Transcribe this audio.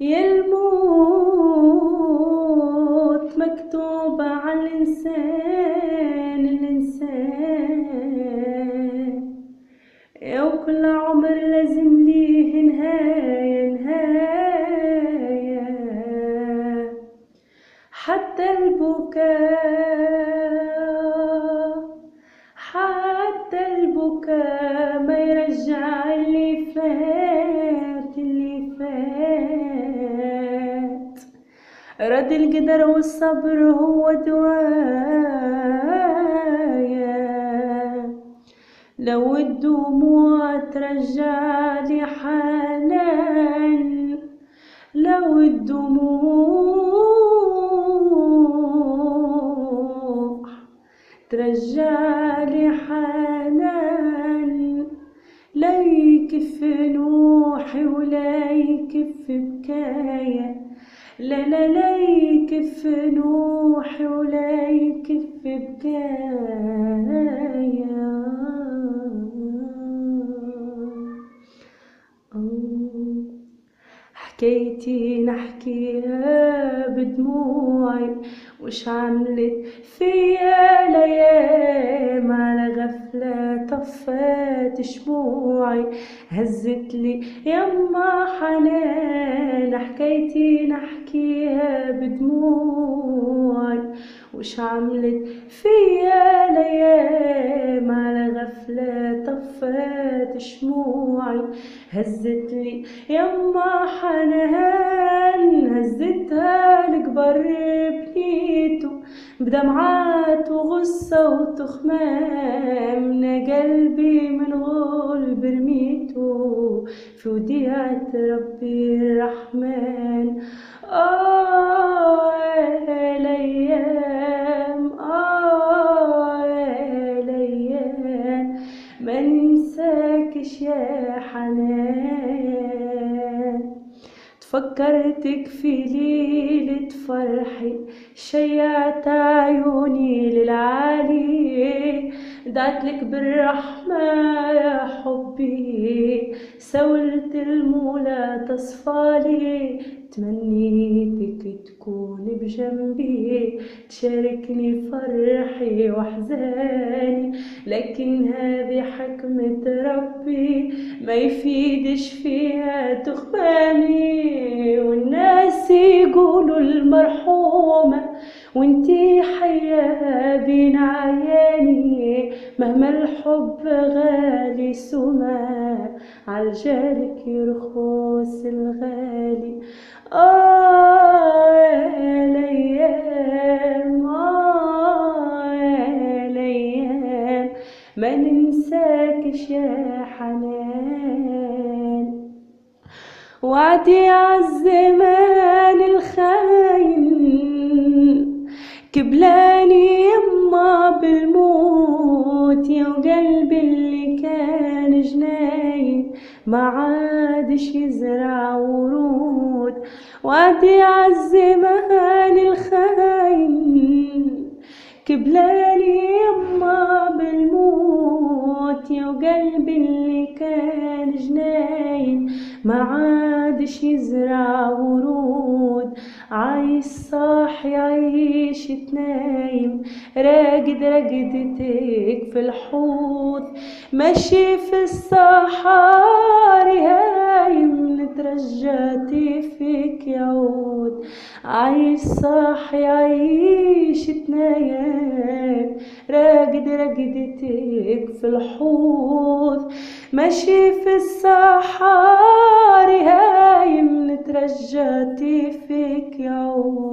يا الموت مكتوب على الإنسان يا وكل عمر لازم ليه نهاية حتى البكاء ما يرجع اللي فات رد القدر والصبر هو دوايا لو الدموع ترجع لي حنان لو الدموع ترجع لي حنان لا يكف نوحي ولا يكف بكايا لا يكف نوحي ولا يكف بكايا حكايتي نحكيها بدموعي وش عملت فيا الايام على غفلة طفت شموعي هزت لي يما حنان حكايتي نحكيها بدموعي وش عملت فيا الايام على غفلة طفت شموعي هزت لي يما حنان هزتها لكبر بنيته بدمعات وغصة وتخمام من قلبي من غلب رميته في وديعة ربي الرحمن الأيام ما ننساكش يا حنان تفكرتك في ليلة فرحي شيعت عيوني للعالي دعتلك بالرحمة يا حبي سولت المولى تصفالي تمنيتك تكون بجنبي تشاركني فرحي واحزاني لكن هذه حكمة ربي ما يفيدش فيها تخمامي والناس يقولوا المرحومة وانتي حياة بين عياني مهما الحب غالي سما عالجالك يرخص الغالي الأيام ما ننساكش يا حنان وعدي عالزمان الخاين كبلاني يما بالموت يا وقلبي اللي كان جناين ما عادش يزرع ورود وعدي عالزمان الخاين كبلاني يما بالموت يا وقلبي اللي كان جناين ما عادش يزرع ورود عايش صاحي عيش تنايم راقد رقدتك في الحوض ماشي في الصحاري هايم نترجاتي فيك يعود عايش صاحي عيش تنايم راقد رقدتك في الحوض ماشي في الصحاري هايم نترجاتي فيك يعود